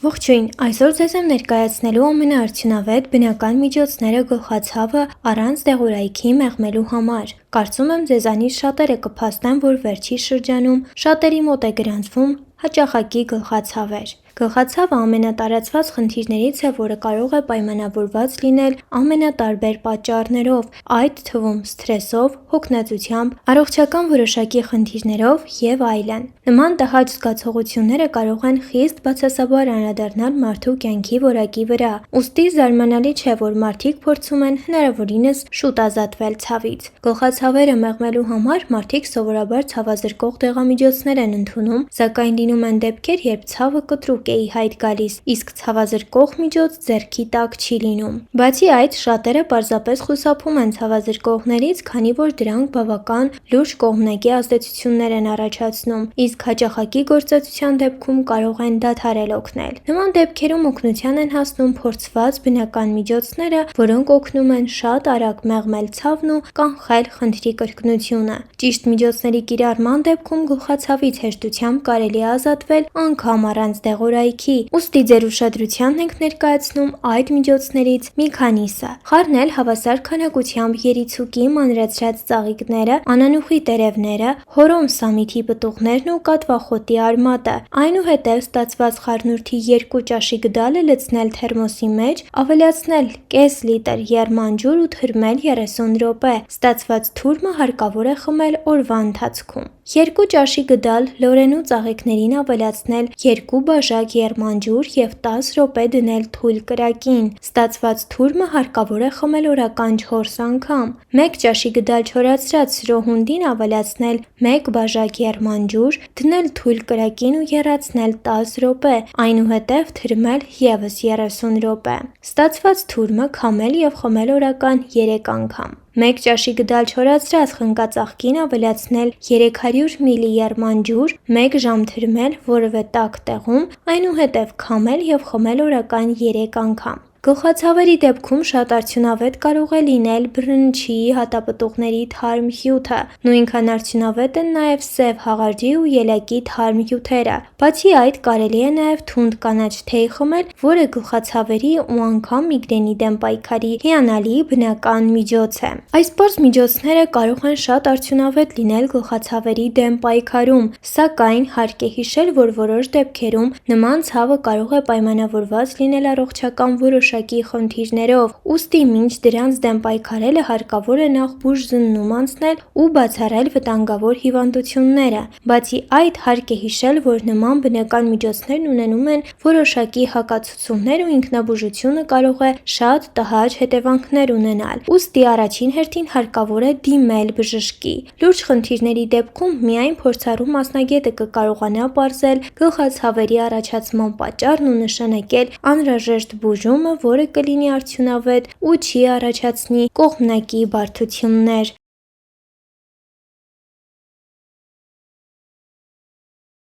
Ողջույն, այսօր ձեզ եմ ներկայացնելու ամենաարդյունավետ բնական միջոցները գլխացավը առանց դեղորայքի մեղմելու համար։ Կարծում եմ ձեզանից շատերը կփաստեն, որ վերջի շրջանում շատերի մոտ է գրանցվում հաճախակի գլխացավեր։ Գլխացավը ամենատարածված խնդիրներից է, որը կարող է պայմանավորված լինել ամենատարբեր պատճառներով, այդ թվում սթրեսով, հոգնածությամբ, առողջական որոշակի խնդիրներով և այլն։ Նման տհաճ զգացողությունները կարող են խիստ բացասաբար անդրադառնալ մարդու կյանքի որակի վրա, ուստի զարմանալի չէ, որ մարդիկ փորձում են հնարավորինս շուտ ազատվել ցավից։ Գլխացավերը մեղմելու համար մարդիկ սովորաբար ցավազրկող դեղամիջոցներ են ընդունում, սակայն լինում են դեպքեր, երբ ցավը կտրուկ է ի հայտ գալիս, իսկ ցավազրկող միջոց ձեռքի տակ չի լինում։ Բացի այդ, շատերը պարզապես խուսափում են ցավազրկողներից, քանի որ դրանք բավական լուրջ կողմնակի ազդեցություններ են առաջացնում, իսկ հաճախակի գործածության դեպքում կարող են դադարել օգնել։ Նման դեպքերում օգնության են հասնում փորձված բնական միջոցները, որոնք օգնում են շատ արագ մեղմել ցավն ու կանխել խնդրի կրկնությունը։ Ճիշտ միջոցների կիրառման դեպքում գլխացավից հեշտությամբ կարելի է ազատվել անգամ առանց դեղորայքի, ուստի ձեր ուշադրությանն ենք ներկայացնում այդ միջոցներից մի քանիսը։ Խառնել հավասար քանակությամբ երիցուկի մանրացրած ծաղիկները, անանուխի տերևները, հորոմ սամիթի պտուղներն ու կատվախոտի արմատը, այնուհետև ստացված խառնուրդի 2 ճաշի գդալը լցնել թերմոսի մեջ, ավելացնել կես լիտր եռման ջուր ու թրմել 30 րոպե։ Ստացված թուրմը հարկավոր է խմել օրվա ընթացքում։ 2 ճաշի գդալ լորենու ծաղիկներին ավելացնել 2 բաժակ եռման ջուր և 10 րոպե դնել թույլ կրակին։ Ստացված թուրմը հարկավոր է խմել օրական 4 անգամ։ 1 ճաշի գդալ չորացրած սրոհունդին ավելացնել 1 բաժակ եռման ջուր, դնել թույլ կրակին ու եռացնել 10 րոպե, այնուհետև թրմել ևս 30 րոպե։ Ստացված թուրմը քամել և խմել օրական 3 անգամ։ 1 ճաշի գդալ չորացրած խնկածաղկին ավելացնել 300 մլ եռման ջուր, 1 ժամ թրմել որևէ տաք տեղում, այնուհետև քամել և խմել օրական 3 անգամ։ Գլխացավերի դեպքում շատ արդյունավետ կարող է լինել բռնչի հատապտուղների թարմ հյութը, նույնքան արդյունավետ են նաև սև հաղարջի ու ելակի թարմ հյութերը։ Բացի այդ, կարելի է նաև թունդ կանաչ թեյ խմել, որը գլխացավերի ու անգամ միգրենի դեմ պայքարի հիանալի բնական միջոց է։ Այս պարզ միջոցները կարող են շատ արդյունավետ լինել գլխացավերի դեմ պայքարում, սակայն հարկ է հիշել, որ որոշ դեպքերում նման ցավը կարող է պայմանավորված լինել առողջական որոշակի խնդիրներով, ուստի մինչ դրանց դեմ պայքարելը հարկավոր է նախ բուժզննում անցնել ու բացառել վտանգավոր հիվանդությունները։ Բացի այդ, հարկ է հիշել, որ նման բնական միջոցներն ունենում են որոշակի հակացուցումներ ու ինքնաբուժությունը կարող է շատ տհաճ հետևանքներ ունենալ, ուստի առաջին հերթին հարկավոր է դիմել բժշկի։ Լուրջ խնդիրների դեպքում միայն փորձառու մասնագետը կկարողանա պարզել գլխացավերի առաջացման պատճառն ու նշանակել անհրաժեշտ բուժումը, որը կլինի արդյունավետ ու չի առաջացնի կողմնակի բարդություններ։